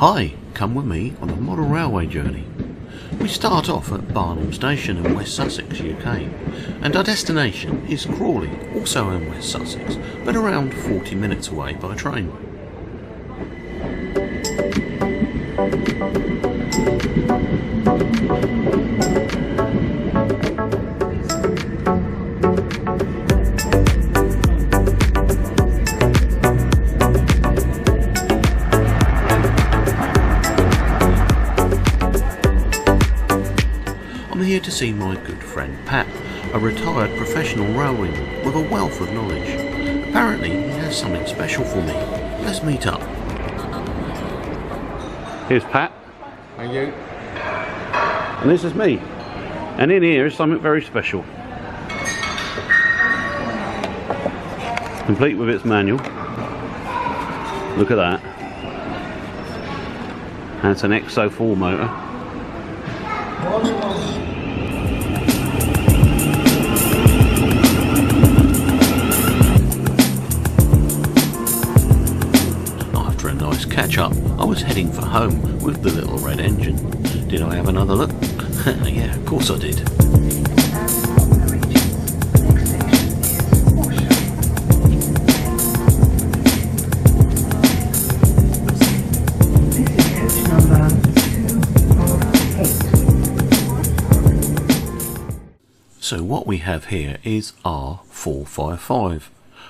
Hi, come with me on a model railway journey. We start off at Barnham Station in West Sussex, UK, and our destination is Crawley, also in West Sussex, but around 40 minutes away by train. I'm here to see my good friend Pat, a retired professional railwayman with a wealth of knowledge. Apparently he has something special for me. Let's meet up. Here's Pat. Thank you. And this is me. And in here is something very special. Complete with its manual. Look at that. And it's an XO4 motor. After a nice catch up, I was heading for home with the little red engine. Did I have another look? Yeah, of course I did. So what we have here is R455,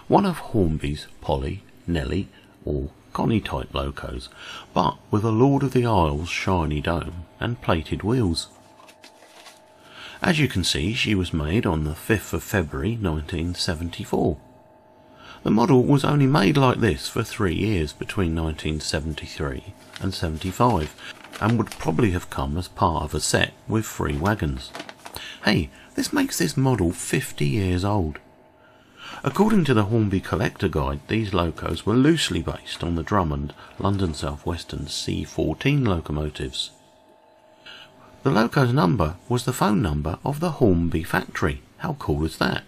one of Hornby's Polly, Nelly or Connie type locos, but with a Lord of the Isles shiny dome and plated wheels. As you can see, she was made on the 5th of February 1974. The model was only made like this for 3 years between 1973 and 75, and would probably have come as part of a set with 3 wagons. Hey, this makes this model 50 years old. According to the Hornby Collector Guide, these locos were loosely based on the Drummond London South Western C14 locomotives. The loco's number was the phone number of the Hornby factory. How cool is that?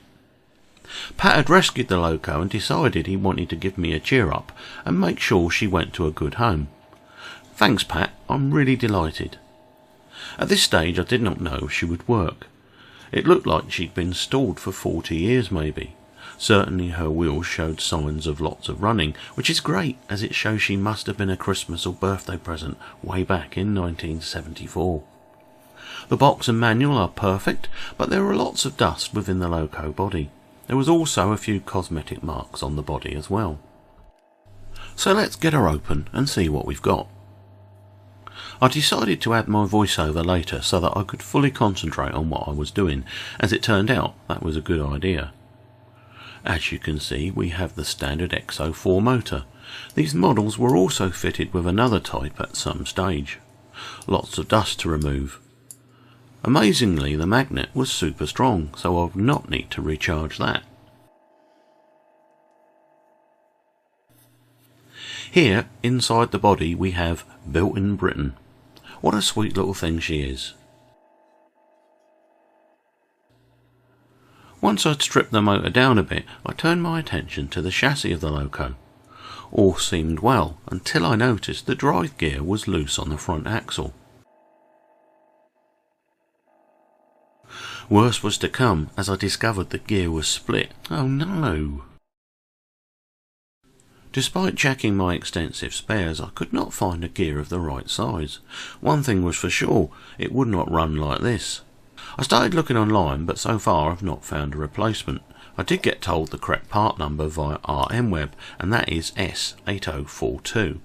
Pat had rescued the loco and decided he wanted to give me a cheer up and make sure she went to a good home. Thanks Pat, I'm really delighted. At this stage I did not know she would work. It looked like she'd been stalled for 40 years maybe. Certainly her wheels showed signs of lots of running, which is great as it shows she must have been a Christmas or birthday present way back in 1974. The box and manual are perfect, but there are lots of dust within the loco body. There was also a few cosmetic marks on the body as well. So let's get her open and see what we've got. I decided to add my voiceover later so that I could fully concentrate on what I was doing. As it turned out, that was a good idea. As you can see, we have the standard XO4 motor. These models were also fitted with another type at some stage. Lots of dust to remove. Amazingly, the magnet was super strong, so I would not need to recharge that. Here, inside the body, we have Built in Britain. What a sweet little thing she is. Once I'd stripped the motor down a bit, I turned my attention to the chassis of the loco. All seemed well, until I noticed the drive gear was loose on the front axle. Worse was to come as I discovered the gear was split. Oh no! Despite checking my extensive spares, I could not find a gear of the right size. One thing was for sure, it would not run like this. I started looking online, but so far I've not found a replacement. I did get told the correct part number via RMWeb, and that is S8042.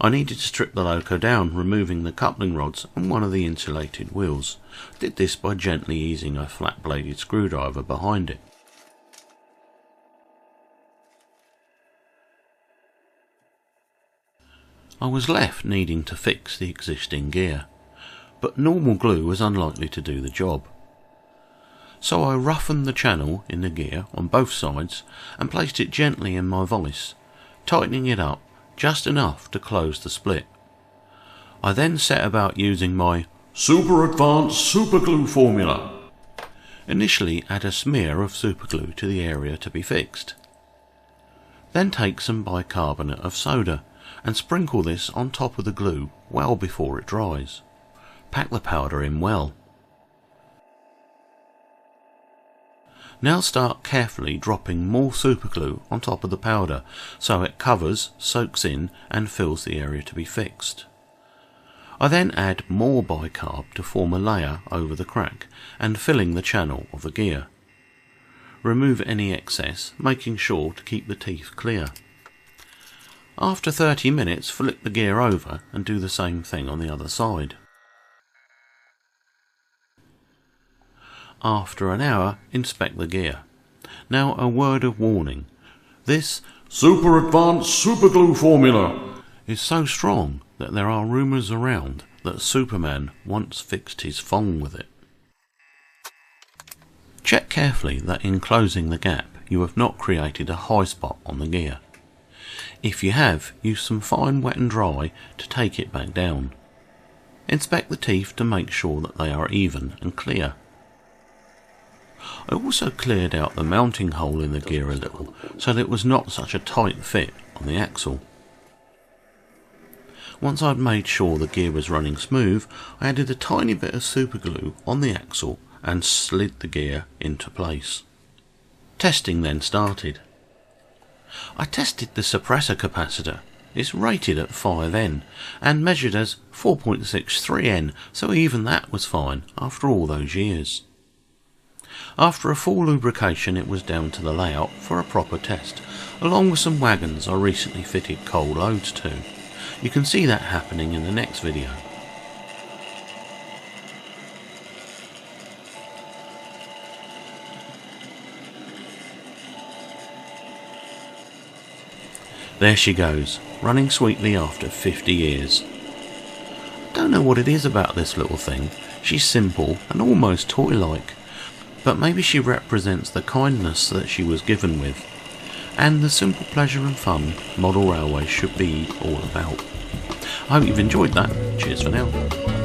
I needed to strip the loco down, removing the coupling rods and one of the insulated wheels. Did this by gently easing a flat-bladed screwdriver behind it. I was left needing to fix the existing gear, but normal glue was unlikely to do the job. So I roughened the channel in the gear on both sides and placed it gently in my vise, tightening it up just enough to close the split. I then set about using my super advanced superglue formula. Initially add a smear of superglue to the area to be fixed. Then take some bicarbonate of soda and sprinkle this on top of the glue well before it dries. Pack the powder in well. Now start carefully dropping more superglue on top of the powder so it covers, soaks in and fills the area to be fixed. I then add more bicarb to form a layer over the crack and filling the channel of the gear. Remove any excess, making sure to keep the teeth clear. After 30 minutes, flip the gear over and do the same thing on the other side. After an hour, inspect the gear. Now a word of warning. This super advanced superglue formula is so strong that there are rumours around that Superman once fixed his thong with it. Check carefully that in closing the gap you have not created a high spot on the gear. If you have, use some fine wet and dry to take it back down. Inspect the teeth to make sure that they are even and clear. I also cleared out the mounting hole in the gear a little so that it was not such a tight fit on the axle. Once I'd made sure the gear was running smooth, I added a tiny bit of superglue on the axle and slid the gear into place. Testing then started. I tested the suppressor capacitor. It's rated at 5N and measured as 4.63N, so even that was fine after all those years. After a full lubrication, it was down to the layout for a proper test, along with some wagons I recently fitted coal loads to. You can see that happening in the next video. There she goes, running sweetly after 50 years. Don't know what it is about this little thing. She's simple and almost toy-like, but maybe she represents the kindness that she was given with, and the simple pleasure and fun model railways should be all about. I hope you've enjoyed that. Cheers for now.